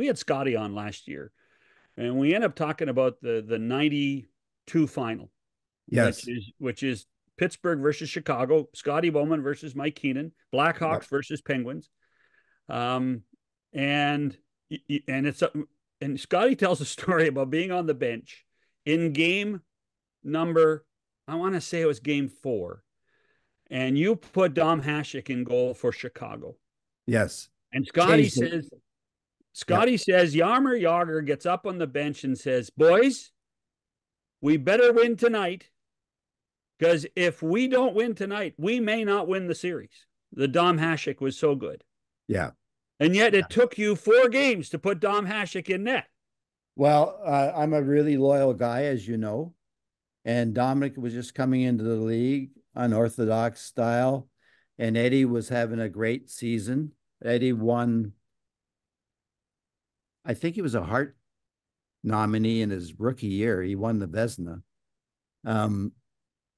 had Scotty on last year, and we end up talking about the 92 final, Yes. which is Pittsburgh versus Chicago, Scotty Bowman versus Mike Keenan, Blackhawks Yep. versus Penguins. Um, and it's and Scotty tells a story about being on the bench in game number, I want to say it was game 4, and you put Dom Hasek in goal for Chicago. Yes. And Changed it. Yep. Scotty says, Yarmer Yager gets up on the bench and says, boys, we better win tonight, because if we don't win tonight, we may not win the series. The Dom Hasek was so good. Yeah. And yet it took you 4 games to put Dom Hasek in net. Well, I'm a really loyal guy, as you know, and Dominik was just coming into the league, unorthodox style, and Eddie was having a great season. Eddie won, I think he was a Hart nominee in his rookie year. He won the Vezina.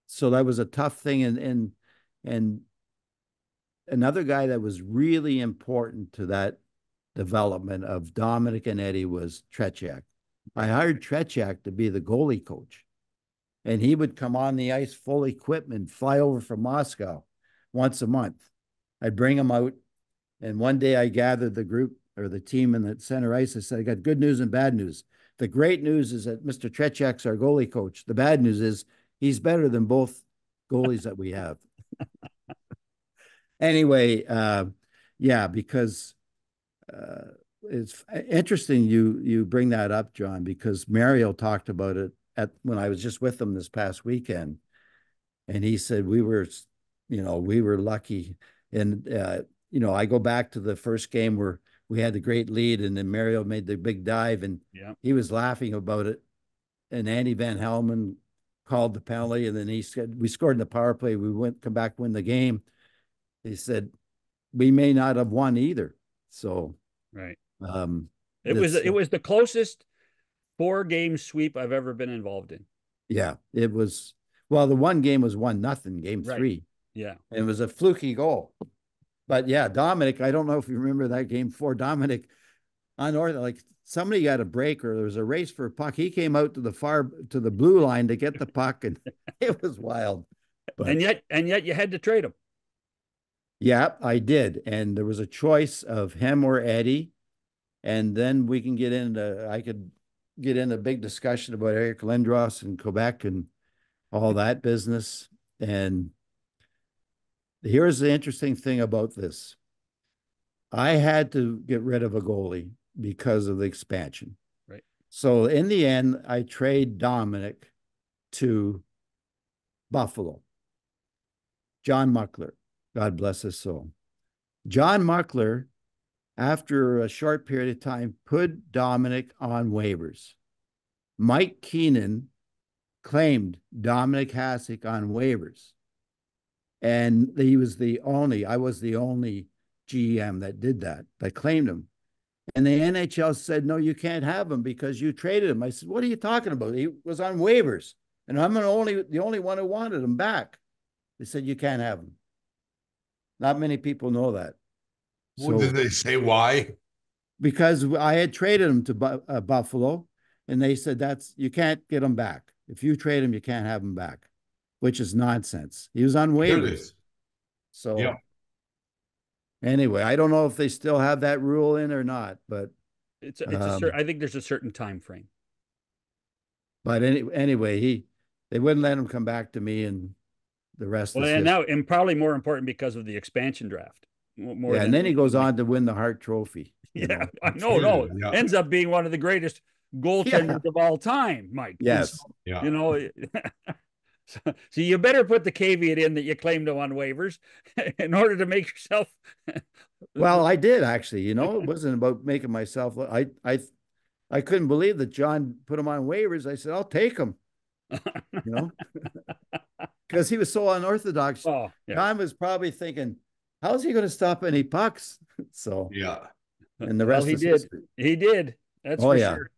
So that was a tough thing. And another guy that was really important to that development of Dominik and Eddie was Tretiak. I hired Tretiak to be the goalie coach, and he would come on the ice full equipment, fly over from Moscow once a month. I'd bring him out, and one day I gathered the group or the team in the center ice. I said, I got good news and bad news. The great news is that Mr. Tretiak's our goalie coach. The bad news is he's better than both goalies that we have. Anyway, yeah, because it's interesting you bring that up, John, because Mario talked about it when I was just with him this past weekend, and he said we were lucky, and I go back to the first game where we had the great lead, and then Mario made the big dive, and he was laughing about it, and Andy Van Helmen called the penalty, and then he said we scored in the power play, we come back, win the game. He said we may not have won either. So right. It was the closest 4-game sweep I've ever been involved in. Yeah, it was. Well, the one game was 1-0, game 3. Yeah. And it was a fluky goal. But yeah, Dominik, I don't know if you remember that game 4. Dominik, like somebody got a break or there was a race for a puck. He came out to the blue line to get the puck, and it was wild. But, and yet you had to trade him. Yeah, I did. And there was a choice of him or Eddie. And then I could get into a big discussion about Eric Lindros and Quebec and all that business. And here's the interesting thing about this. I had to get rid of a goalie because of the expansion. Right. So in the end, I trade Dominik to Buffalo. John Muckler. God bless his soul. John Muckler, after a short period of time, put Dominik on waivers. Mike Keenan claimed Dominik Hasek on waivers. And I was the only GM that did that claimed him. And the NHL said, no, you can't have him because you traded him. I said, what are you talking about? He was on waivers, and I'm the only one who wanted him back. They said, you can't have him. Not many people know that. Well, did they say why? Because I had traded him to Buffalo, and they said you can't get him back. If you trade him, you can't have him back, which is nonsense. He was on waivers. So yeah. Anyway, I don't know if they still have that rule in or not, but I think there's a certain time frame. But anyway, they wouldn't let him come back to me, and the rest. Well, and probably more important because of the expansion draft. And then he goes on to win the Hart Trophy. Yeah, no. Yeah. Ends up being one of the greatest goaltenders of all time, Mike. Yes. Yeah. So you better put the caveat in that you claimed him on waivers in order to make yourself. Well, I did actually. It wasn't about making myself. I couldn't believe that John put him on waivers. I said, I'll take him. Because he was so unorthodox. Oh, yeah. John was probably thinking, how's he going to stop any pucks? So yeah. And the rest he did. History. He did. That's for sure.